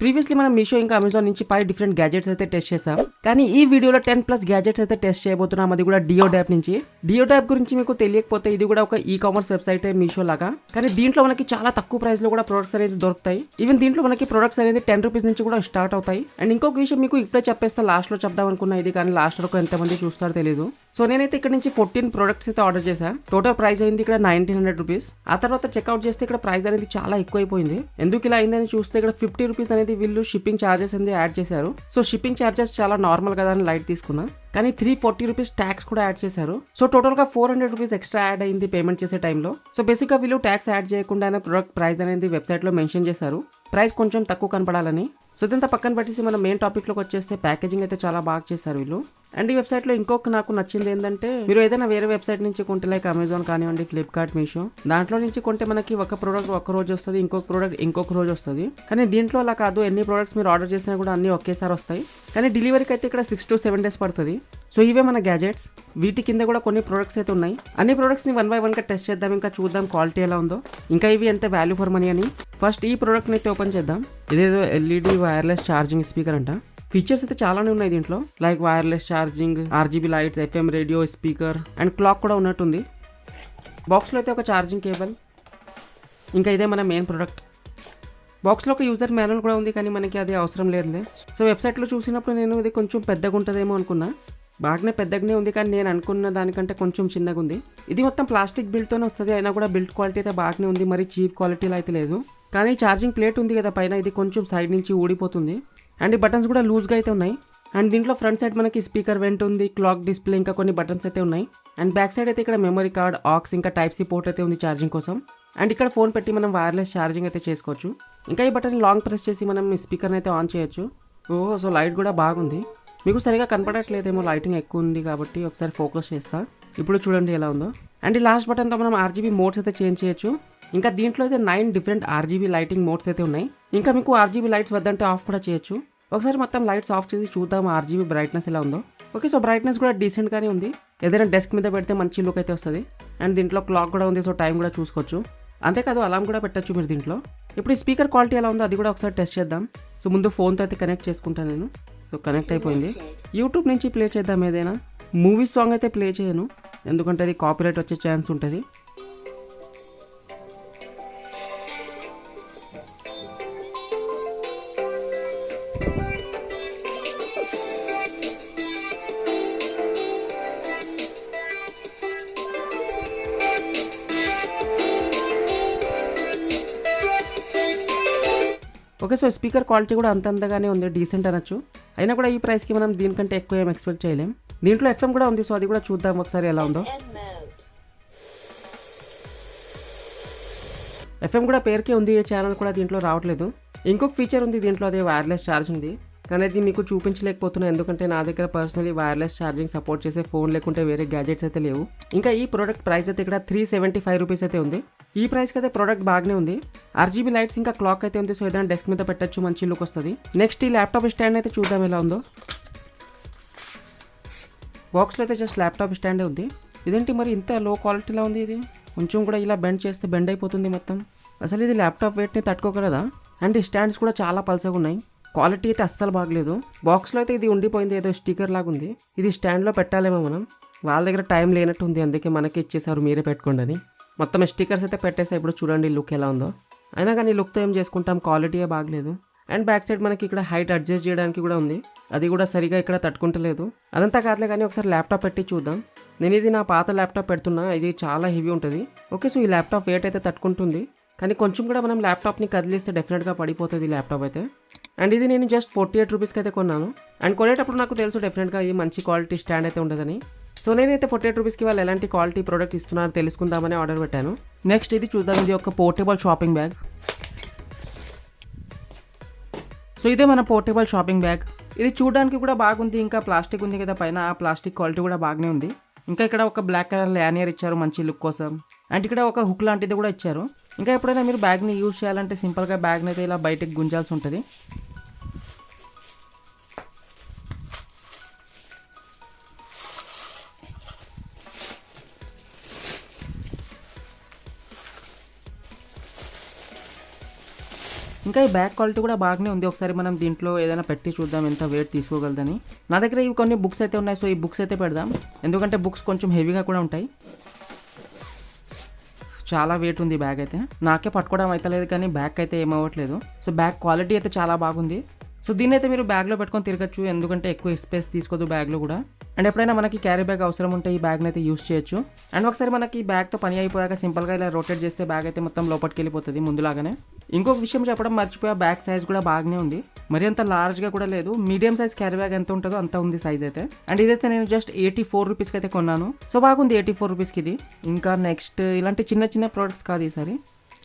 Previously మనం మీషో ఇంకా Amazon నుంచి 5 డిఫరెంట్ గ్యాజెట్స్ అయితే టెస్ట్ చేసాం. కానీ ఈ వీడియోలో 10+ గ్యాజెట్స్ అయితే టెస్ట్ చేయబోతున్నాం. అది కూడా డియో డాప్ నుంచి. డియో డాప్ గురించి మీకు తెలియకపోతే ఇది కూడా ఒక ఈ-కామర్స్ వెబ్సైట్ మీషో లాగా. కానీ దీంట్లో మనకి చాలా తక్కువ ప్రైస్ లో కూడా ప్రొడక్ట్స్ అనేది దొరుకుతాయి. ఈవెన్ దీంట్లో మనకి ప్రొడక్ట్స్ అనేది 10 రూపీస్ నుంచి కూడా స్టార్ట్ అవుతాయి. అండ్ ఇంకొక విషయం మీకు ఇప్పుడే చెప్పేస్తే లాస్ట్ లో చెప్దాం అనుకున్నా ఇది, కానీ లాస్ట్ వరకు ఎంతమంది చూస్తారో తెలియదు. సో నేనైతే ఇక్కడ నుంచి 14 ప్రొడక్ట్స్ అయితే ఆర్డర్ చేశా. టోటల్ ప్రైస్ అయింది ఇక్కడ 1900 రూపీస్. ఆ తర్వాత చెక్అవుట్ చేస్తే ఇక్కడ ప్రైస్ అనేది చాలా ఎక్కువైపోయింది. ఎందుకు ఇలా అయిందని చూస్తే ఇక్కడ 50 రూపీస్ అనేది వీళ్ళు షిప్పింగ్ చార్జెస్ అనేది యాడ్ చేశారు. సో షిప్పింగ్ చార్జెస్ చాలా నార్మల్ కదా అని లైట్ తీసుకున్నా. కానీ 340 రూపీస్ ట్యాక్స్ కూడా యాడ్ చేశారు. సో టోటల్ గా 400 రూపీస్ ఎక్స్ట్రా యాడ్ అయింది పేమెంట్ చేసే టైంలో. సో బేసిక్ గా వీళ్ళు ట్యాక్స్ యాడ్ చేయకుండానే ప్రొడక్ట్ ప్రైస్ అనేది వెబ్సైట్ లో మెన్షన్ చేశారు. ప్రైస్ కొంచెం తక్కువ కనపడాలని. సో ఇదంతా పక్కన పెట్టేసి మనం మెయిన్ టాపిక్ లోకి వచ్చేస్తే ప్యాకేజింగ్ అయితే చాలా బాగా చేశారు వీళ్ళు. అండ్ ఈ వెబ్సైట్ లో ఇంకొక నాకు నచ్చింది ఏంటంటే, మీరు ఏదైనా వేరే వెబ్సైట్ నుంచి కొంటే లైక్ అమెజాన్ కానివ్వండి, ఫ్లిప్కార్ట్, మీషో, దాంట్లో నుంచి కొంటే మనకి ఒక ప్రోడక్ట్ ఒక రోజు వస్తుంది, ఇంకొక ప్రోడక్ట్ ఇంకొక రోజు వస్తుంది. కానీ దీంట్లో అలా కాదు, ఎన్ని ప్రోడక్ట్స్ మీరు ఆర్డర్ చేసినా కూడా అన్ని ఒకేసారి వస్తాయి. కానీ డెలివరీకి అయితే ఇక్కడ 6 to 7 days పడుతుంది. సో ఇవే మన గ్యాజెట్స్. వీటి కింద కూడా కొన్ని ప్రొడక్ట్స్ అయితే ఉన్నాయి. అన్ని ప్రొడక్ట్స్ ని 1 by 1 గా టెస్ట్ చేద్దాం, ఇంకా చూద్దాం క్వాలిటీ ఎలా ఉందో, ఇంకా ఇవి ఎంత వాల్యూ ఫర్ మనీ అని. ఫస్ట్ ఈ ప్రోడక్ట్ ని అయితే ఓపెన్ చేద్దాం. ఇదేదో ఎల్ఈడి వైర్లెస్ ఛార్జింగ్ స్పీకర్ అంట. ఫీచర్స్ అయితే చాలానే ఉన్నాయి దీంట్లో, like wireless charging, RGB lights, FM radio, speaker and clock కూడా ఉన్నట్టుంది. బాక్స్లో అయితే ఒక ఛార్జింగ్ కేబుల్. ఇంకా ఇదే మన మెయిన్ ప్రొడక్ట్. బాక్స్లో ఒక యూజర్ మాన్యువల్ కూడా ఉంది, కానీ మనకి అది అవసరం లేదులే. సో వెబ్సైట్లో చూసినప్పుడు నేను ఇది కొంచెం పెద్దగా ఉంటుందేమో అనుకున్నా. బాగానే పెద్దగానే ఉంది, కానీ నేను అనుకున్న దానికంటే కొంచెం చిన్నగా ఉంది. ఇది మొత్తం ప్లాస్టిక్ బిల్డ్తోనే వస్తుంది, అయినా కూడా బిల్డ్ క్వాలిటీ అయితే బాగానే ఉంది, మరి చీప్ క్వాలిటీలో అయితే లేదు. కానీ ఛార్జింగ్ ప్లేట్ ఉంది కదా పైన, ఇది కొంచెం సైడ్ నుంచి ఊడిపోతుంది. అండ్ ఈ బటన్స్ కూడా లూజ్గా అయితే ఉన్నాయి. అండ్ దీంట్లో ఫ్రంట్ సైడ్ మనకి స్పీకర్ వెంట్ ఉంది, క్లాక్ డిస్ప్లే, ఇంకా కొన్ని బటన్స్ అయితే ఉన్నాయి. అండ్ బ్యాక్ సైడ్ అయితే ఇక్కడ మెమరీ కార్డ్, ఆక్స్, ఇంకా Type-C పోర్ట్ అయితే ఉంది ఛార్జింగ్ కోసం. అండ్ ఇక్కడ ఫోన్ పెట్టి మనం వైర్లెస్ ఛార్జింగ్ అయితే చేసుకోవచ్చు. ఇంకా ఈ బటన్ లాంగ్ ప్రెస్ చేసి మనం ఈ స్పీకర్ని అయితే ఆన్ చేయొచ్చు. ఓహో, సో లైట్ కూడా బాగుంది. మీకు సరిగా కనపడట్లేదేమో, లైటింగ్ ఎక్కువ ఉంది కాబట్టి ఒకసారి ఫోకస్ చేస్తా. ఇప్పుడు చూడండి ఎలా ఉందో. అండ్ ఈ లాస్ట్ బటన్తో మనం RGB మోడ్స్ అయితే చేంజ్ చేయొచ్చు. ఇంకా దీంట్లో అయితే 9 డిఫరెంట్ RGB లైటింగ్ మోడ్స్ అయితే ఉన్నాయి. ఇంకా మీకు RGB లైట్స్ వద్దంటే ఆఫ్ కూడా చేయొచ్చు. ఒకసారి మొత్తం లైట్స్ ఆఫ్ చేసి చూద్దాం RGB బ్రైట్నెస్ ఎలా ఉందో. ఓకే, సో బ్రైట్నెస్ కూడా డీసెంట్గానే ఉంది. ఏదైనా డెస్క్ మీద పెడితే మంచి లుక్ అయితే వస్తుంది. అండ్ దీంట్లో క్లాక్ కూడా ఉంది, సో టైం కూడా చూసుకోవచ్చు. అంతేకాదు అలారం కూడా పెట్టచ్చు మీరు దీంట్లో. ఇప్పుడు ఈ స్పీకర్ క్వాలిటీ ఎలా ఉందో అది కూడా ఒకసారి టెస్ట్ చేద్దాం. సో ముందు ఫోన్తో అయితే కనెక్ట్ చేసుకుంటాను నేను. సో కనెక్ట్ అయిపోయింది. యూట్యూబ్ నుంచి ప్లే చేద్దాం ఏదైనా. మూవీ సాంగ్ అయితే ప్లే చేయను, ఎందుకంటే అది కాపీరైట్ వచ్చే ఛాన్స్ ఉంటుంది. ఓకే, సో స్పీకర్ క్వాలిటీ కూడా అంతగానే ఉంది, డీసెంట్ అనొచ్చు. అయినా కూడా ఈ ప్రైస్కి మనం దీనికంటే ఎక్కువ ఏం ఎక్స్పెక్ట్ చేయలేం. దీంట్లో FM కూడా ఉంది, సో అది కూడా చూద్దాం ఒకసారి ఎలా ఉందో. FM కూడా పేరుకే ఉంది, ఏ ఛానల్ కూడా దీంట్లో రావట్లేదు. ఇంకొక ఫీచర్ ఉంది దీంట్లో, అదే వైర్లెస్ ఛార్జింగ్ది. కానీ అది మీకు చూపించలేకపోతున్నా, ఎందుకంటే నా దగ్గర పర్సనలీ వైర్లెస్ ఛార్జింగ్ సపోర్ట్ చేసే ఫోన్ లేకుంటే వేరే గ్యాజెట్స్ అయితే లేవు. ఇంకా ఈ ప్రోడక్ట్ ప్రైస్ అయితే ఇక్కడ 375 రూపీస్ అయితే ఉంది. ఈ ప్రైస్కి అయితే ప్రోడక్ట్ బాగానే ఉంది. RGB లైట్స్, ఇంకా క్లాక్ అయితే ఉంది, సో ఏదైనా డెస్క్ మీద పెట్టచ్చు, మంచి లుక్ వస్తుంది. నెక్స్ట్ ఈ ల్యాప్టాప్ స్టాండ్ అయితే చూద్దాం ఎలా ఉందో. బాక్స్లో అయితే జస్ట్ ల్యాప్టాప్ స్టాండే ఉంది. ఇదేంటి మరి ఇంత లో క్వాలిటీలో ఉంది? ఇది కొంచెం కూడా ఇలా బెండ్ చేస్తే బెండ్ అయిపోతుంది మొత్తం. అసలు ఇది ల్యాప్టాప్ వెయిట్ని తట్టుకోగలదా? అండ్ ఈ స్టాండ్స్ కూడా చాలా పల్సగా ఉన్నాయి. క్వాలిటీ అయితే అస్సలు బాగలేదు. బాక్స్లో అయితే ఇది ఉండిపోయింది, ఏదో స్టిక్కర్ లాగా ఉంది. ఇది స్టాండ్లో పెట్టాలేమో మనం. వాళ్ళ దగ్గర టైం లేనట్టు ఉంది, అందుకే మనకి ఇచ్చేసారు మీరే పెట్టుకోండి అని. మొత్తం స్టిక్కర్స్ అయితే పెట్టేసా. ఇప్పుడు చూడండి లుక్ ఎలా ఉందో. అయినా కానీ లుక్తో ఏం చేసుకుంటాం, క్వాలిటీయే బాగలేదు. అండ్ బ్యాక్ సైడ్ మనకి ఇక్కడ హైట్ అడ్జస్ట్ చేయడానికి కూడా ఉంది, అది కూడా సరిగా ఇక్కడ తట్టుకుంటలేదు. అదంతా కాదులే కానీ ఒకసారి ల్యాప్టాప్ పెట్టి చూద్దాం. నేను ఇది నా పాత ల్యాప్టాప్ పెడుతున్నా, ఇది చాలా హెవీ ఉంటుంది. ఓకే, సో ఈ ల్యాప్టాప్ వెయిట్ అయితే తట్టుకుంటుంది, కానీ కొంచెం కూడా మనం ల్యాప్టాప్ని కదిలిస్తే డెఫినెట్గా పడిపోతుంది ఈ ల్యాప్టాప్ అయితే. అండ్ ఇది నేను జస్ట్ 48 రూపీస్కి అయితే కొన్నాను. అండ్ కొనేటప్పుడు నాకు తెలుసు డెఫినెట్గా ఈ మంచి క్వాలిటీ స్టాండ్ అయితే ఉండదని. సో నేనైతే 48 రూపీస్కి వాళ్ళు ఎలాంటి క్వాలిటీ ప్రోడక్ట్ ఇస్తున్నారో తెలుసుకుందామని ఆర్డర్ పెట్టాను. నెక్స్ట్ ఇది చూద్దాం, ఇది ఒక పోర్టబుల్ షాపింగ్ బ్యాగ్. సో ఇదే మన పోర్టబుల్ షాపింగ్ బ్యాగ్. ఇది చూడడానికి కూడా బాగుంది, ఇంకా ప్లాస్టిక్ ఉంది కదా పైన, ఆ ప్లాస్టిక్ క్వాలిటీ కూడా బాగానే ఉంది. ఇంకా ఇక్కడ ఒక బ్లాక్ కలర్ ల్యానియర్ ఇచ్చారు మంచి లుక్ కోసం. అండ్ ఇక్కడ ఒక హుక్ లాంటిది కూడా ఇచ్చారు. ఇంకా ఎప్పుడైనా మీరు బ్యాగ్ని యూజ్ చేయాలంటే సింపుల్గా బ్యాగ్ని అయితే ఇలా బయటకు గుంజాల్సి ఉంటుంది. ఇంకా ఈ బ్యాగ్ క్వాలిటీ కూడా బాగానే ఉంది. ఒకసారి మనం దీంట్లో ఏదైనా పెట్టి చూద్దాం ఎంత వెయిట్ తీసుకోగలదని. నా దగ్గర ఇవి కొన్ని బుక్స్ అయితే ఉన్నాయి, సో ఈ బుక్స్ అయితే పెడదాం, ఎందుకంటే బుక్స్ కొంచెం హెవీగా కూడా ఉంటాయి. చాలా వెయిట్ ఉంది బ్యాగ్ అయితే, నాకే పట్టుకోవడం అయితే లేదు, కానీ బ్యాగ్ అయితే ఏమవ్వట్లేదు. సో బ్యాగ్ క్వాలిటీ అయితే చాలా బాగుంది. సో దీన్ని అయితే మీరు బ్యాగ్లో పెట్టుకొని తిరగచ్చు, ఎందుకంటే ఎక్కువ స్పేస్ తీసుకోదు బ్యాగ్లో కూడా. అండ్ ఎప్పుడైనా మనకి క్యారీ బ్యాగ్ అవసరం ఉంటే ఈ బ్యాగ్ని అయితే యూస్ చేయొచ్చు. అండ్ ఒకసారి మనకి బ్యాగ్తో పని అయిపోయాక సింపుల్గా ఇలా రొటేట్ చేస్తే బ్యాగ్ అయితే మొత్తం లోపలికి వెళ్ళిపోతుంది ముందులాగానే. ఇంకొక విషయం చెప్పడం మర్చిపోయా, బ్యాగ్ సైజ్ కూడా బాగానే ఉంది, మరి అంత లార్జ్గా కూడా లేదు. మీడియం సైజ్ క్యారీ బ్యాగ్ ఎంత ఉంటుందో అంత ఉంది సైజ్ అయితే. అండ్ ఇదైతే నేను జస్ట్ 84 రూపీస్కి అయితే కొన్నాను. సో బాగుంది 84 రూపీస్కి ఇది. ఇంకా నెక్స్ట్ ఇలాంటి చిన్న చిన్న ప్రోడక్ట్స్ కాదు, ఈసారి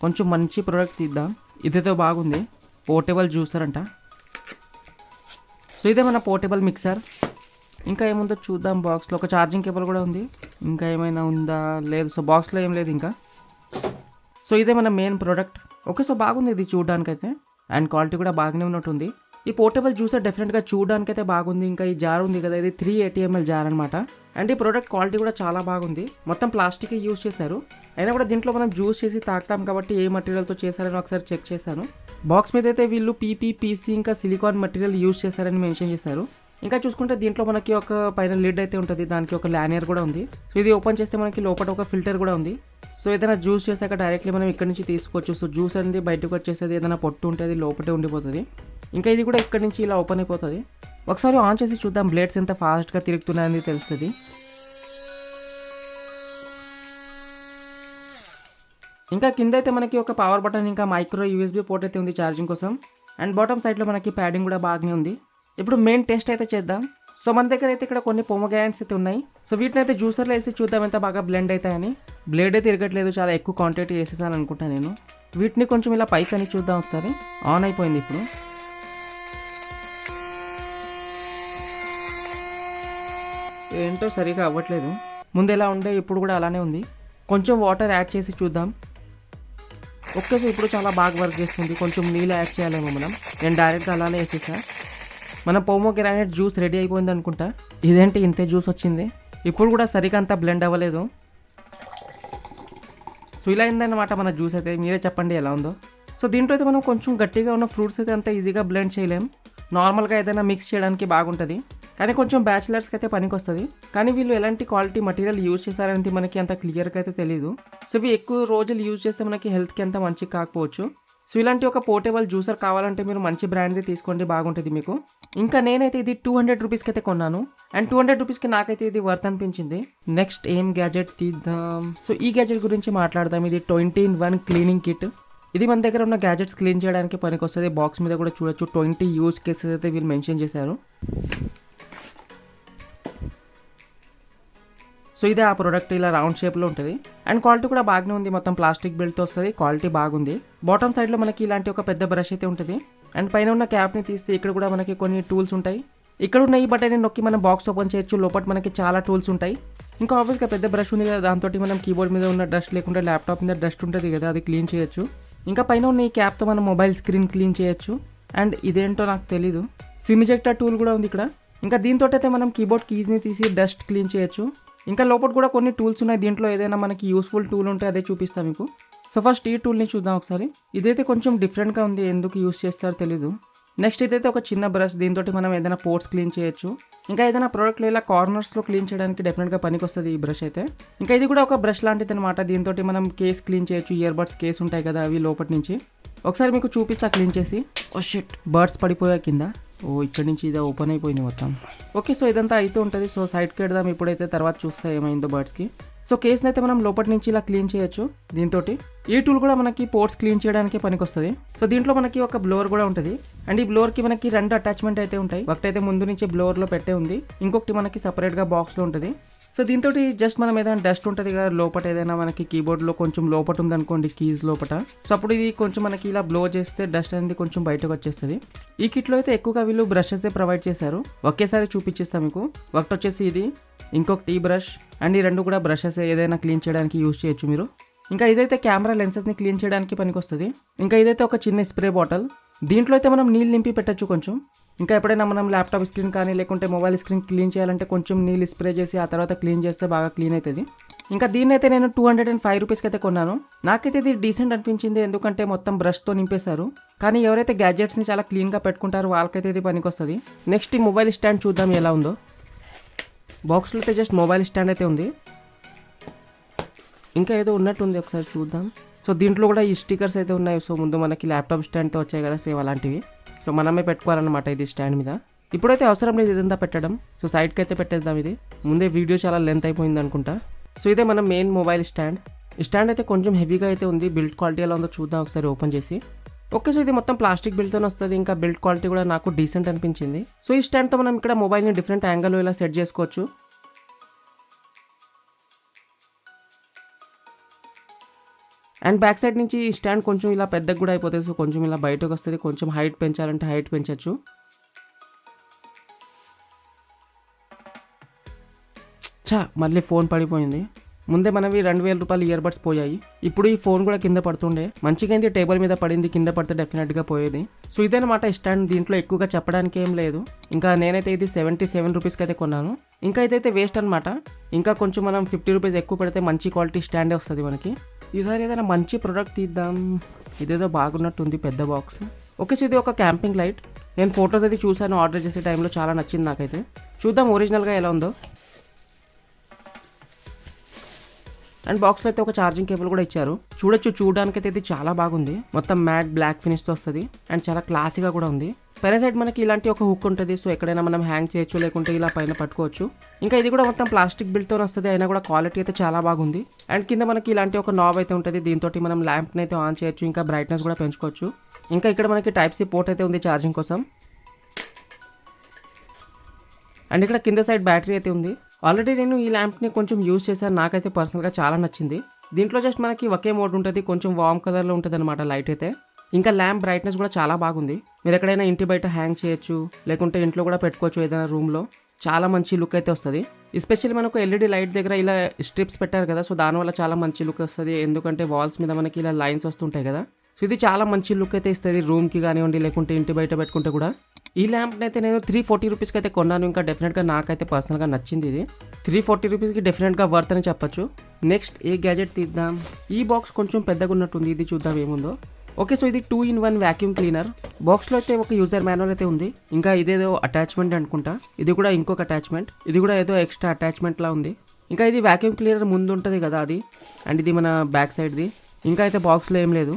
కొంచెం మంచి ప్రోడక్ట్ తీద్దాం. ఇదైతే బాగుంది, పోర్టబుల్ జ్యూసర్ అంట. సో ఇదే మన పోర్టబుల్ మిక్సర్. ఇంకా ఏముందో చూద్దాం. బాక్స్లో ఒక ఛార్జింగ్ కేబుల్ కూడా ఉంది. ఇంకా ఏమైనా ఉందా? లేదు. సో బాక్స్లో ఏం లేదు ఇంకా. సో ఇదే మన మెయిన్ ప్రోడక్ట్. ఓకే, సో బాగుంది ఇది చూడడానికైతే, అండ్ క్వాలిటీ కూడా బాగానే ఉన్నట్టుంది. ఈ పోర్టబుల్ జ్యూసర్ డెఫినెట్గా చూడడానికైతే బాగుంది. ఇంకా ఈ జార్ ఉంది కదా, ఇది 380 ml జార్ అనమాట. అండ్ ఈ ప్రోడక్ట్ క్వాలిటీ కూడా చాలా బాగుంది. మొత్తం ప్లాస్టిక్ యూజ్ చేశారు, అయినా కూడా దీంట్లో మనం జ్యూస్ చేసి తాగుతాం కాబట్టి ఏ మటీరియల్తో చేశారని ఒకసారి చెక్ చేశాను. బాక్స్ మీద అయితే వీళ్ళు పీపీ, పీసీ ఇంకా సిలికాన్ మటీరియల్ యూజ్ చేశారని మెన్షన్ చేశారు. ఇంకా చూసుకుంటే దీంట్లో మనకి ఒక పైన లిడ్ అయితే ఉంటుంది, దానికి ఒక లానియర్ కూడా ఉంది. సో ఇది ఓపెన్ చేస్తే మనకి లోపల ఒక ఫిల్టర్ కూడా ఉంది. సో ఏదైనా జ్యూస్ చేశాక డైరెక్ట్లీ మనం ఇక్కడ నుంచి తీసుకోవచ్చు. సో జ్యూస్ అనేది బయటకు వచ్చేసేది, ఏదైనా పొట్టు ఉంటే అది లోపలే ఉండిపోతుంది. ఇంకా ఇది కూడా ఇక్కడ నుంచి ఇలా ఓపెన్ అయిపోతుంది. ఒకసారి ఆన్ చేసి చూద్దాం బ్లేడ్స్ ఎంత ఫాస్ట్గా తిరుగుతున్నాయని తెలుస్తుంది. ఇంకా కింద అయితే మనకి ఒక పవర్ బటన్, ఇంకా మైక్రో యూఎస్బీ పోర్ట్ అయితే ఉంది ఛార్జింగ్ కోసం. అండ్ బాటమ్ సైడ్లో మనకి ప్యాడింగ్ కూడా బాగానే ఉంది. ఇప్పుడు మెయిన్ టెస్ట్ అయితే చేద్దాం. సో మన దగ్గర అయితే ఇక్కడ కొన్ని పొమోగ్రానైట్స్ అయితే ఉన్నాయి. సో వీటిని అయితే జ్యూసర్లో వేసి చూద్దాం ఎంత బాగా బ్లెండ్ అవుతాయని. బ్లేడ్ అయితే తిరగట్లేదు, చాలా ఎక్కువ క్వాంటిటీ వేసేసాను అనుకుంటా నేను. వీటిని కొంచెం ఇలా పైకి అని చూద్దాం ఒకసారి. ఆన్ అయిపోయింది ఇప్పుడు. ఏంటో సరిగా అవ్వట్లేదు, ముందు ఎలా ఉండే ఇప్పుడు కూడా అలానే ఉంది. కొంచెం వాటర్ యాడ్ చేసి చూద్దాం. ఓకే, సో ఇప్పుడు చాలా బాగా వర్క్ చేస్తుంది. కొంచెం నీళ్ళు యాడ్ చేయాలేమో మనం. నేను డైరెక్ట్గా అలానే వేసేసా. మన పోమోగ్రానైట్ జ్యూస్ రెడీ అయిపోయింది అనుకుంటా. ఇదేంటి ఇంతే జ్యూస్ వచ్చింది, ఇప్పుడు కూడా సరిగా అంతా బ్లెండ్ అవ్వలేదు. సో ఇలా అయిందన్నమాట మన జ్యూస్ అయితే. మీరే చెప్పండి ఎలా ఉందో. సో దీంట్లో అయితే మనం కొంచెం గట్టిగా ఉన్న ఫ్రూట్స్ అయితే అంత ఈజీగా బ్లెండ్ చేయలేం. నార్మల్గా ఏదైనా మిక్స్ చేయడానికి బాగుంటుంది, కానీ కొంచెం బ్యాచిలర్స్కి అయితే పనికి వస్తుంది. కానీ వీళ్ళు ఎలాంటి క్వాలిటీ మటీరియల్ యూజ్ చేశారనేది మనకి అంత క్లియర్గా అయితే తెలియదు. సో ఇవి ఎక్కువ రోజులు యూజ్ చేస్తే మనకి హెల్త్కి అంత మంచి కాకపోవచ్చు. సో ఇలాంటి ఒక పోర్టబుల్ జ్యూసర్ కావాలంటే మీరు మంచి బ్రాండ్ది తీసుకోండి, బాగుంటుంది మీకు. ఇంకా నేనైతే ఇది 200 రూపీస్కి అయితే కొన్నాను. అండ్ 200 రూపీస్కి నాకైతే ఇది వర్త్ అనిపించింది. నెక్స్ట్ ఏం గ్యాజెట్ తీద్దాం. సో ఈ గ్యాజెట్ గురించి మాట్లాడదాం. ఇది 20-in-1 క్లీనింగ్ కిట్. ఇది మన దగ్గర ఉన్న గ్యాజెట్స్ క్లీన్ చేయడానికి పనికి వస్తుంది. బాక్స్ మీద కూడా చూడొచ్చు 20 యూజ్ కేసెస్ అయితే వీళ్ళు మెన్షన్ చేశారు. సో ఇదే ఆ ప్రోడక్ట్, ఇలా రౌండ్ షేప్లో ఉంటుంది. అండ్ క్వాలిటీ కూడా బాగానే ఉంది, మొత్తం ప్లాస్టిక్ బిల్డ్తో వస్తుంది, క్వాలిటీ బాగుంది. బాటమ్ సైడ్లో మనకి ఇలాంటి ఒక పెద్ద బ్రష్ అయితే ఉంటుంది. అండ్ పైన ఉన్న క్యాప్ని తీస్తే ఇక్కడ కూడా మనకి కొన్ని టూల్స్ ఉంటాయి. ఇక్కడ ఉన్న ఈ బటన్ని నొక్కి మనం బాక్స్ ఓపెన్ చేయొచ్చు. లోపల మనకి చాలా టూల్స్ ఉంటాయి. ఇంకా ఆబ్వియస్గా పెద్ద బ్రష్ ఉంది కదా, దాంతో మనం కీబోర్డ్ మీద ఉన్న డస్ట్ లేకుంటే ల్యాప్టాప్ మీద డస్ట్ ఉంటుంది కదా, అది క్లీన్ చేయొచ్చు. ఇంకా పైన ఉన్న ఈ క్యాప్తో మనం మొబైల్ స్క్రీన్ క్లీన్ చేయొచ్చు. అండ్ ఇదేంటో నాకు తెలీదు, సిమ్ ఎజెక్టర్ టూల్ కూడా ఉంది ఇక్కడ. ఇంకా దీంతో అయితే మనం కీబోర్డ్ కీస్ని తీసి డస్ట్ క్లీన్ చేయొచ్చు. ఇంకా లోపల కూడా కొన్ని టూల్స్ ఉన్నాయి. దీంట్లో ఏదైనా మనకి యూస్ఫుల్ టూల్ ఉంటే అదే చూపిస్తాను మీకు. సో ఫస్ట్ ఈ టూల్ని చూద్దాం ఒకసారి. ఇదైతే కొంచెం డిఫరెంట్గా ఉంది, ఎందుకు యూస్ చేస్తారో తెలీదు. నెక్స్ట్ ఇదైతే ఒక చిన్న బ్రష్, దీంతో మనం ఏదైనా పోర్ట్స్ క్లీన్ చేయొచ్చు. ఇంకా ఏదైనా ప్రోడక్ట్లో ఇలా కార్నర్స్లో క్లీన్ చేయడానికి డెఫినెట్గా పనికి వస్తుంది ఈ బ్రష్ అయితే. ఇంకా ఇది కూడా ఒక బ్రష్ లాంటిది అనమాట. దీంతో మనం కేస్ క్లీన్ చేయొచ్చు. ఇయర్ బడ్స్ కేస్ ఉంటాయి కదా, అవి లోపటి నుంచి. ఒకసారి మీకు చూపిస్తా క్లీన్ చేసి. ఓ షిట్, బర్డ్స్ పడిపోయా కింద. ఓ ఇక్కడ నుంచి ఇది ఓపెన్ అయిపోయింది మొత్తం. ఓకే, సో ఇదంతా అయితే ఉంటుంది. సో సైడ్కి వెళ్దాం ఇప్పుడైతే, తర్వాత చూస్తే ఏమైందో బర్డ్స్కి. సో కేస్ని అయితే మనం లోపటి నుంచి ఇలా క్లీన్ చేయొచ్చు దీంతో. ఈ టూల్ కూడా మనకి పోర్ట్స్ క్లీన్ చేయడానికి పనికి వస్తుంది. సో దీంట్లో మనకి ఒక బ్లోవర్ కూడా ఉంటుంది. అండ్ ఈ బ్లోవర్కి మనకి 2 అటాచ్మెంట్ అయితే ఉంటాయి. ఒకటి అయితే ముందు నుంచి బ్లోవర్లో పెట్టే ఉంది, ఇంకొకటి మనకి సపరేట్గా బాక్స్లో ఉంటుంది. సో దీంతో జస్ట్ మనం ఏదైనా డస్ట్ ఉంటుంది కదా లోపల, ఏదైనా మనకి కీబోర్డ్లో కొంచెం లోపల ఉందనుకోండి, కీస్ లోపల. సో అప్పుడు ఇది కొంచెం మనకి ఇలా బ్లో చేస్తే డస్ట్ అనేది కొంచెం బయటకు వచ్చేస్తుంది. ఈ కిట్లో అయితే ఎక్కువగా వీళ్ళు బ్రషెస్ ప్రొవైడ్ చేశారు. ఒకేసారి చూపించేస్తాను మీకు. ఒకటి వచ్చేసి ఇది, ఇంకొకటి ఈ బ్రష్. అండ్ ఈ 2 కూడా బ్రషెస్ ఏదైనా క్లీన్ చేయడానికి యూజ్ చేయొచ్చు మీరు. ఇంకా ఇదైతే కెమెరా లెన్సెస్ని క్లీన్ చేయడానికి పనికి వస్తుంది. ఇంకా ఇదైతే ఒక చిన్న స్ప్రే బాటిల్. దీంట్లో అయితే మనం నీళ్ళు నింపి పెట్టచ్చు కొంచెం. ఇంకా ఎప్పుడైనా మనం ల్యాప్టాప్ స్క్రీన్ కానీ లేకుంటే మొబైల్ స్క్రీన్ క్లీన్ చేయాలంటే కొంచెం నీళ్ళు స్ప్రే చేసి ఆ తర్వాత క్లీన్ చేస్తే బాగా క్లీన్ అవుతుంది. ఇంకా దీన్ని అయితే నేను 205 రూపీస్కి అయితే కొన్నాను. నాకైతే ఇది డీసెంట్ అనిపించింది, ఎందుకంటే మొత్తం బ్రష్తో నింపేశారు. కానీ ఎవరైతే గ్యాడ్జెట్స్ని చాలా క్లీన్గా పెట్టుకుంటారో వాళ్ళకైతే ఇది పనికొస్తుంది. నెక్స్ట్ ఈ మొబైల్ స్టాండ్ చూద్దాం ఎలా ఉందో. బాక్స్లో అయితే జస్ట్ మొబైల్ స్టాండ్ అయితే ఉంది, ఇంకా ఏదో ఉన్నట్టుంది, ఒకసారి చూద్దాం. సో దీంట్లో కూడా ఈ స్టిక్కర్స్ అయితే ఉన్నాయి. సో ముందు మనకి ల్యాప్టాప్ స్టాండ్తో వచ్చాయి కదా సేమ్ అలాంటివి. సో మనమే పెట్టుకోవాలన్నమాట ఇది స్టాండ్ మీద. ఇప్పుడైతే అవసరం లేదు ఇదంతా పెట్టడం, సో సైడ్కి అయితే పెట్టేద్దాం. ఇది ముందే వీడియో చాలా లెంత్ అయిపోయింది అనుకుంటా. సో ఇదే మన మెయిన్ మొబైల్ స్టాండ్. ఈ స్టాండ్ అయితే కొంచెం హెవీగా అయితే ఉంది, బిల్డ్ క్వాలిటీ ఎలా ఉందో చూద్దాం ఒకసారి ఓపెన్ చేసి. ఓకే, సో ఇది మొత్తం ప్లాస్టిక్ బిల్డ్తోనే వస్తుంది, ఇంకా బిల్డ్ క్వాలిటీ కూడా నాకు డీసెంట్ అనిపించింది. సో ఈ స్టాండ్తో మనం ఇక్కడ మొబైల్ని డిఫరెంట్ యాంగిల్లో ఇలా సెట్ చేసుకోవచ్చు. అండ్ బ్యాక్ సైడ్ నుంచి ఈ స్టాండ్ కొంచెం ఇలా పెద్దగా కూడా అయిపోతుంది, సో కొంచెం ఇలా బయటకు వస్తుంది. కొంచెం హైట్ పెంచాలంటే హైట్ పెంచవచ్చు. మళ్ళీ ఫోన్ పడిపోయింది. ముందే మనవి 2000 రూపాయలు ఇయర్ బడ్స్ పోయాయి. ఇప్పుడు ఈ ఫోన్ కూడా కింద పడుతుండే, మంచిగా అయింది టేబుల్ మీద పడింది, కింద పడితే డెఫినెట్గా పోయేది. సో ఇదేనమాట స్టాండ్. దీంట్లో ఎక్కువగా చెప్పడానికి ఏం లేదు. ఇంకా నేనైతే ఇది 77 రూపీస్కి అయితే కొన్నాను. ఇంకా ఇదైతే వేస్ట్ అనమాట. ఇంకా కొంచెం మనం 50 రూపీస్ ఎక్కువ పెడితే మంచి క్వాలిటీ స్టాండే వస్తుంది మనకి. ఈసారి ఏదైనా మంచి ప్రోడక్ట్ తీద్దాం. ఇదేదో బాగున్నట్టుంది పెద్ద బాక్స్. ఓకే, సో ఇది ఒక క్యాంపింగ్ లైట్. నేను ఫొటోస్ అయితే చూసాను ఆర్డర్ చేసే టైంలో, చాలా నచ్చింది నాకైతే. చూద్దాం ఒరిజినల్గా ఎలా ఉందో. అండ్ బాక్స్లో అయితే ఒక ఛార్జింగ్ కేబుల్ కూడా ఇచ్చారు. చూడడానికి అయితే ఇది చాలా బాగుంది. మొత్తం మ్యాట్ బ్లాక్ ఫినిష్తో వస్తుంది అండ్ చాలా క్లాసీగా కూడా ఉంది. పైన సైడ్ మనకి ఇలాంటి ఒక హుక్ ఉంటుంది, సో ఎక్కడైనా మనం హ్యాంగ్ చేయొచ్చు, లేకుంటే ఇలా పైన పట్టుకోవచ్చు. ఇంకా ఇది కూడా మొత్తం ప్లాస్టిక్ బిల్డ్తో వస్తుంది, అయినా కూడా క్వాలిటీ అయితే చాలా బాగుంది. అండ్ కింద మనకి ఇలాంటి ఒక నాబ్ అయితే ఉంటుంది, దీంతో మనం ల్యాంప్ని అయితే ఆన్ చేయొచ్చు, ఇంకా బ్రైట్నెస్ కూడా పెంచుకోవచ్చు. ఇంకా ఇక్కడ మనకి టైప్ సి పోర్ట్ అయితే ఉంది ఛార్జింగ్ కోసం. అండ్ ఇక్కడ కింద సైడ్ బ్యాటరీ అయితే ఉంది. ఆల్రెడీ నేను ఈ ల్యాంప్ని కొంచెం యూజ్ చేశాను, నాకైతే పర్సనల్గా చాలా నచ్చింది. దీంట్లో జస్ట్ మనకి ఒకే మోడ్ ఉంటుంది, కొంచెం వార్మ్ కలర్లో ఉంటుంది అనమాట లైట్ అయితే. ఇంకా ల్యాంప్ బ్రైట్నెస్ కూడా చాలా బాగుంది. మీరు ఎక్కడైనా ఇంటి బయట హ్యాంగ్ చేయొచ్చు, లేకుంటే ఇంట్లో కూడా పెట్టుకోవచ్చు ఏదైనా రూమ్లో. చాలా మంచి లుక్ అయితే వస్తుంది. ఎస్పెషల్లీ మనకు ఎల్ఈడి లైట్ దగ్గర ఇలా స్ట్రిప్స్ పెట్టారు కదా, సో దానివల్ల చాలా మంచి లుక్ వస్తుంది. ఎందుకంటే వాల్స్ మీద మనకి ఇలా లైన్స్ వస్తుంటాయి కదా, సో ఇది చాలా మంచి లుక్ అయితే ఇస్తుంది రూమ్కి కానివ్వండి, లేకుంటే ఇంటి బయట పెట్టుకుంటే కూడా. ఈ ల్యాంప్ని అయితే నేను 340 రూపీస్కి అయితే కొన్నాను. ఇంకా డెఫినెట్గా నాకైతే పర్సనల్గా నచ్చింది ఇది. 340 రూపీస్కి డెఫినెట్గా వర్త్ అని చెప్పొచ్చు. నెక్స్ట్ ఏ గ్యాజెట్ తీద్దాం. ఈ బాక్స్ కొంచెం పెద్దగా ఉన్నట్టుంది, ఇది చూద్దాం ఏముందో. ఓకే, సో ఇది 2-in-1 వ్యాక్యూమ్ క్లీనర్. బాక్స్లో అయితే ఒక యూజర్ మాన్యువల్ అయితే ఉంది. ఇంకా ఇదేదో అటాచ్మెంట్ అనుకుంటా, ఇది కూడా ఇంకొక అటాచ్మెంట్, ఇది కూడా ఏదో ఎక్స్ట్రా అటాచ్మెంట్ లా ఉంది. ఇంకా ఇది వ్యాక్యూమ్ క్లీనర్ ముందు ఉంటుంది కదా అది, అండ్ ఇది మన బ్యాక్ సైడ్ది. ఇంకా అయితే బాక్స్లో ఏం లేదు.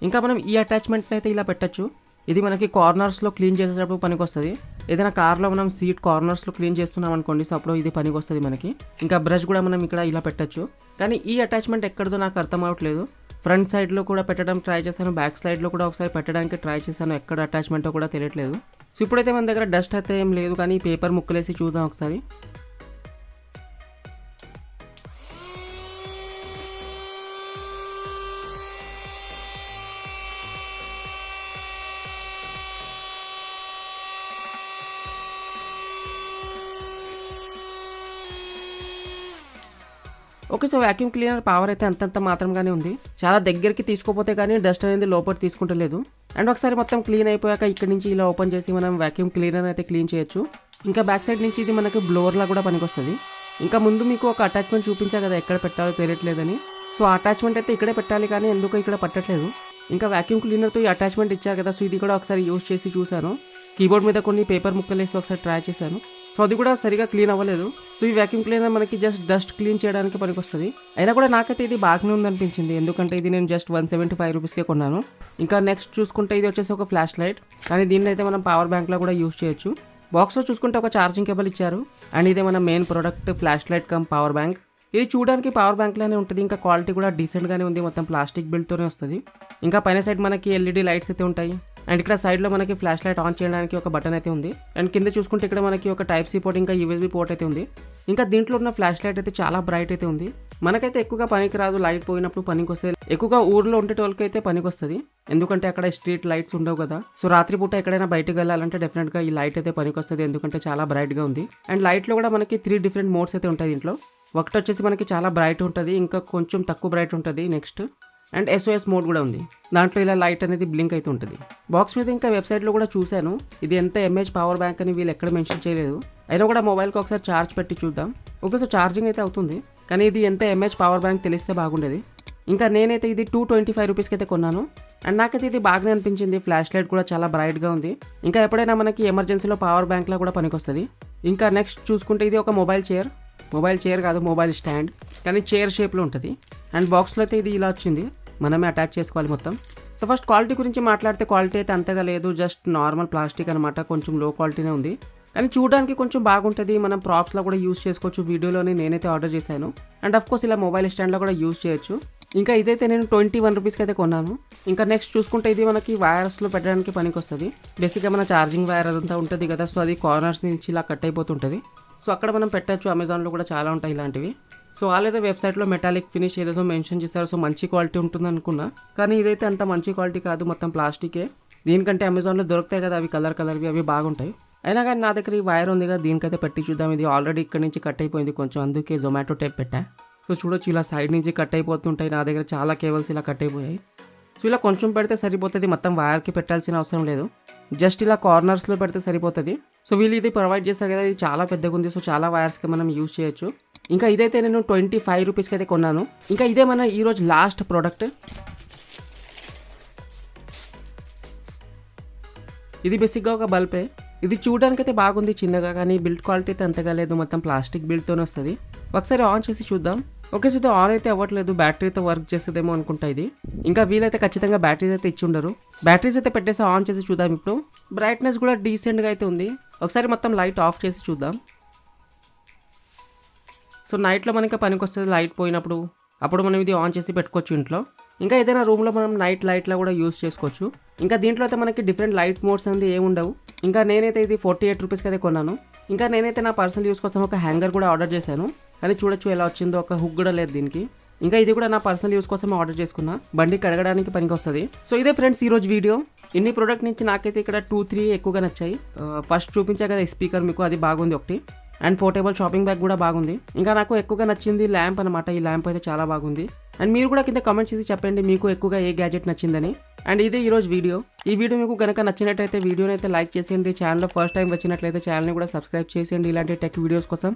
ఇంకా మనం ఈ అటాచ్మెంట్ని అయితే ఇలా పెట్టచ్చు. ఇది మనకి కార్నర్స్లో క్లీన్ చేసేటప్పుడు పనికి వస్తుంది. ఏదైనా కార్లో మనం సీట్ కార్నర్స్లో క్లీన్ చేస్తున్నాం అనుకోండి, సో అప్పుడు ఇది పనికి వస్తుంది మనకి. ఇంకా బ్రష్ కూడా మనం ఇక్కడ ఇలా పెట్టచ్చు. కానీ ఈ అటాచ్మెంట్ ఎక్కడదో నాకు అర్థం అవ్వట్లేదు. ఫ్రంట్ సైడ్లో కూడా పెట్టడం ట్రై చేశాను, బ్యాక్ సైడ్లో కూడా ఒకసారి పెట్టడానికి ట్రై చేశాను, ఎక్కడ అటాచ్మెంటో కూడా తెలియట్లేదు. సో ఇప్పుడైతే మన దగ్గర డస్ట్ అయితే ఏం లేదు, కానీ పేపర్ ముక్కలేసి చూద్దాం ఒకసారి. Okay, so vacuum cleaner power అయితే అంతంత మాత్రంగానే ఉంది. చాలా దగ్గరికి తీసుకోపోతే కానీ డస్ట్ అనేది లోపల తీసుకుంటలేదు. అండ్ ఒకసారి మొత్తం క్లీన్ అయిపోయాక ఇక్కడ నుంచి ఇలా ఓపెన్ చేసి మనం వ్యాక్యూమ్ క్లీనర్ అయితే క్లీన్ చేయొచ్చు. ఇంకా బ్యాక్ సైడ్ నుంచి ఇది మనకి బ్లోవర్లా కూడా పనికొస్తుంది. ఇంకా ముందు మీకు ఒక అటాచ్మెంట్ చూపించా కదా ఎక్కడ పెట్టాలో తెలియట్లేదని, సో ఆ అటాచ్మెంట్ అయితే ఇక్కడే పెట్టాలి, కానీ ఎందుకో ఇక్కడ పట్టట్లేదు. ఇంకా వ్యాక్యూమ్ క్లీనర్తో ఈ అటాచ్మెంట్ ఇచ్చారు కదా, సో ఇది కూడా ఒకసారి యూజ్ చేసి చూశాను. కీబోర్డ్ మీద కొన్ని పేపర్ ముక్కలు వేసి ఒకసారి ట్రై చేశాను, సో అది కూడా సరిగా క్లీన్ అవ్వలేదు. సో ఈ వ్యాక్యూమ్ క్లీనర్ మనకి జస్ట్ డస్ట్ క్లీన్ చేయడానికి పనికొస్తుంది. అయినా కూడా నాకైతే ఇది బాగానే ఉందనిపించింది, ఎందుకంటే ఇది నేను జస్ట్ 175 రూపీస్కే కొన్నాను. ఇంకా నెక్స్ట్ చూసుకుంటే ఇది వచ్చేసి ఒక ఫ్లాష్ లైట్, కానీ దీన్ని అయితే మనం పవర్ బ్యాంక్లో కూడా యూజ్ చేయొచ్చు. బాక్స్లో చూసుకుంటే ఒక ఛార్జింగ్ కేబుల్ ఇచ్చారు. అండ్ ఇదే మన main product flash light come power bank. ఇది చూడడానికి పవర్ బ్యాంక్ లానే ఉంటుంది, ఇంకా క్వాలిటీ కూడా డీసెంట్గానే ఉంది, మొత్తం ప్లాస్టిక్ బిల్డ్తోనే వస్తుంది. ఇంకా పైన సైడ్ మనకి ఎల్ఈడి లైట్స్ అయితే ఉంటాయి. అండ్ ఇక్కడ సైడ్లో మనకి ఫ్లాష్ లైట్ ఆన్ చేయడానికి ఒక బటన్ అయితే ఉంది. అండ్ కింద చూసుకుంటే ఇక్కడ మనకి ఒక టైప్ సి పోర్ట్, ఇంకా యూఎస్బీ పోర్ట్ అయితే ఉంది. ఇంకా దీంట్లో ఉన్న ఫ్లాష్ లైట్ అయితే చాలా బ్రైట్ అయితే ఉంది. మనకైతే ఎక్కువగా పనికి రాదు, లైట్ పోయినప్పుడు పనికి వస్తుంది. ఎక్కువగా ఊర్లో ఉండేటోళ్ళకైతే పనికి వస్తుంది, ఎందుకంటే అక్కడ స్ట్రీట్ లైట్స్ ఉండవు కదా. సో రాత్రిపూట ఎక్కడైనా బయటకు వెళ్ళాలంటే డెఫినెట్గా ఈ లైట్ అయితే పనికి వస్తుంది, ఎందుకంటే చాలా బ్రైట్గా ఉంది. అండ్ లైట్లో కూడా మనకి 3 డిఫరెంట్ మోడ్స్ అయితే ఉంటాయి దీంట్లో. ఒకటి వచ్చేసి మనకి చాలా బ్రైట్ ఉంటుంది, ఇంకా కొంచెం తక్కువ బ్రైట్ ఉంటుంది నెక్స్ట్. అండ్ SOS మోడ్ కూడా ఉంది, దాంట్లో ఇలా లైట్ అనేది బ్లింక్ అయితే ఉంటుంది. బాక్స్ మీద ఇంకా వెబ్సైట్లో కూడా చూశాను, ఇది ఎంత ఎంఏహెచ్ పవర్ బ్యాంక్ అని వీళ్ళు ఎక్కడ మెన్షన్ చేయలేదు. అయినా కూడా మొబైల్కి ఒకసారి ఛార్జ్ పెట్టి చూద్దాం. ఓకే, సో ఛార్జింగ్ అయితే అవుతుంది, కానీ ఇది ఎంత ఎంహెచ్ పవర్ బ్యాంక్ తెలిస్తే బాగుండేది. ఇంకా నేనైతే ఇది 225 రూపీస్కి అయితే కొన్నాను. అండ్ నాకైతే ఇది బాగానే అనిపించింది. ఫ్లాష్ లైట్ కూడా చాలా బ్రైట్గా ఉంది. ఇంకా ఎప్పుడైనా మనకి ఎమర్జెన్సీలో పవర్ బ్యాంక్లో కూడా పనికొస్తుంది. ఇంకా నెక్స్ట్ చూసుకుంటే ఇది ఒక మొబైల్ చైర్ కాదు, మొబైల్ స్టాండ్, కానీ చైర్ షేప్లో ఉంటుంది. అండ్ బాక్స్లో అయితే ఇది ఇలా వచ్చింది, మనమే అటాచ్ చేసుకోవాలి మొత్తం. సో ఫస్ట్ క్వాలిటీ గురించి మాట్లాడితే క్వాలిటీ అయితే అంతగా లేదు, జస్ట్ నార్మల్ ప్లాస్టిక్ అనమాట, కొంచెం లో క్వాలిటీనే ఉంది. కానీ చూడడానికి కొంచెం బాగుంటుంది, మనం ప్రాప్స్లో కూడా యూస్ చేసుకోవచ్చు. వీడియోలోనే నేనైతే ఆర్డర్ చేశాను. అండ్ అఫ్ కోర్స్ ఇలా మొబైల్ స్టాండ్లో కూడా యూస్ చేయొచ్చు. ఇంకా ఇదైతే నేను 21 రూపీస్కి అయితే కొన్నాను. ఇంకా నెక్స్ట్ చూసుకుంటే ఇది మనకి వైర్స్లో పెట్టడానికి పనికి వస్తుంది. బేసిక్గా మన ఛార్జింగ్ వైర్ అదంతా ఉంటుంది కదా, సో అది కార్నర్స్ నుంచి ఇలా కట్ అయిపోతుంటుంది. సో అక్కడ మనం పెట్టచ్చు. అమెజాన్లో కూడా చాలా ఉంటాయి ఇలాంటివి. సో వాళ్ళైతే వెబ్సైట్లో మెటాలిక్ ఫినిష్ ఏదైతే మెన్షన్ చేశారు, సో మంచి క్వాలిటీ ఉంటుంది అనుకున్నా, కానీ ఇదైతే అంత మంచి క్వాలిటీ కాదు, మొత్తం ప్లాస్టికే. దీనికంటే అమెజాన్లో దొరుకుతాయి కదా అవి కలర్వి, అవి బాగుంటాయి. అయినా కానీ నా దగ్గర ఈ వైర్ ఉంది కదా, దీనికైతే పెట్టి చూద్దాం. ఇది ఆల్రెడీ ఇక్కడ నుంచి కట్ అయిపోయింది కొంచెం, అందుకే జొమాటో టేప్ పెట్టా. సో చూడొచ్చు ఇలా సైడ్ నుంచి కట్ అయిపోతుంటాయి. నా దగ్గర చాలా కేబుల్స్ ఇలా కట్ అయిపోయాయి. సో ఇలా కొంచెం పెడితే సరిపోతుంది, మొత్తం వైర్కి పెట్టాల్సిన అవసరం లేదు, జస్ట్ ఇలా కార్నర్స్లో పెడితే సరిపోతుంది. సో వీళ్ళు ఇది ప్రొవైడ్ చేస్తారు కదా, ఇది చాలా పెద్దగా ఉంది, సో చాలా వైర్స్కి మనం యూజ్ చేయొచ్చు. ఇంకా ఇదైతే నేను 25 రూపీస్కి అయితే కొన్నాను. ఇంకా ఇదే మన ఈరోజు లాస్ట్ ప్రోడక్ట్. ఇది బేసిక్గా ఒక బల్బే. ఇది చూడడానికి అయితే బాగుంది చిన్నగా, కానీ బిల్డ్ క్వాలిటీ అయితే అంతగా లేదు, మొత్తం ప్లాస్టిక్ బిల్డ్తోనే వస్తుంది. ఒకసారి ఆన్ చేసి చూద్దాం. ఓకే, సో ఇది ఆన్ అయితే అవ్వట్లేదు, బ్యాటరీతో వర్క్ చేస్తుందేమో అనుకుంటా ఇది. ఇంకా వీలైతే ఖచ్చితంగా బ్యాటరీస్ అయితే ఇచ్చి ఉండరు. బ్యాటరీస్ అయితే పెట్టేసి ఆన్ చేసి చూద్దాం. ఇప్పుడు బ్రైట్నెస్ కూడా డీసెంట్గా అయితే ఉంది. ఒకసారి మొత్తం లైట్ ఆఫ్ చేసి చూద్దాం. సో నైట్లో మనకి పనికి వస్తుంది, లైట్ పోయినప్పుడు అప్పుడు మనం ఇది ఆన్ చేసి పెట్టుకోవచ్చు ఇంట్లో. ఇంకా ఏదైనా రూమ్లో మనం నైట్ లైట్లో కూడా యూస్ చేసుకోవచ్చు. ఇంకా దీంట్లో అయితే మనకి డిఫరెంట్ లైట్ మోడ్స్ అనేది ఏముండవు. ఇంకా నేనైతే ఇది 48 రూపీస్కి అయితే కొన్నాను. ఇంకా నేనైతే నా పర్సనల్ యూస్ కోసం ఒక హ్యాంగర్ కూడా ఆర్డర్ చేశాను, అది చూడొచ్చు ఎలా వచ్చిందో, ఒక హుక్ కూడా లేదు దీనికి. ఇంకా ఇది కూడా నా పర్సనల్ యూస్ కోసం ఆర్డర్ చేసుకున్నా, బండి కడగడానికి పనికి వస్తుంది. సో ఇదే ఫ్రెండ్స్ ఈరోజు వీడియో. ఇన్ని ప్రోడక్ట్ నుంచి నాకైతే ఇక్కడ 2-3 ఎక్కువగా నచ్చాయి. ఫస్ట్ చూపించా కదా స్పీకర్ మీకు, అది బాగుంది ఒకటి. అండ్ పోర్టబుల్ షాపింగ్ బ్యాగ్ కూడా బాగుంది. ఇంకా నాకు ఎక్కువగా నచ్చింది ల్యాంప్ అనమాట, ఈ ల్యాంప్ అయితే చాలా బాగుంది. అండ్ మీరు కూడా కింద కామెంట్ చేసి చెప్పండి మీకు ఎక్కువగా ఏ గ్యాజెట్ నచ్చిందని. అండ్ ఇదే ఈరోజు వీడియో. ఈ వీడియో మీకు కనుక నచ్చినట్టయితే వీడియోని అయితే లైక్ చేసేయండి. ఛానల్లో ఫస్ట్ టైం వచ్చినట్లయితే ఛానల్ని కూడా సబ్స్క్రైబ్ చేసేయండి ఇలాంటి టెక్ వీడియోస్ కోసం.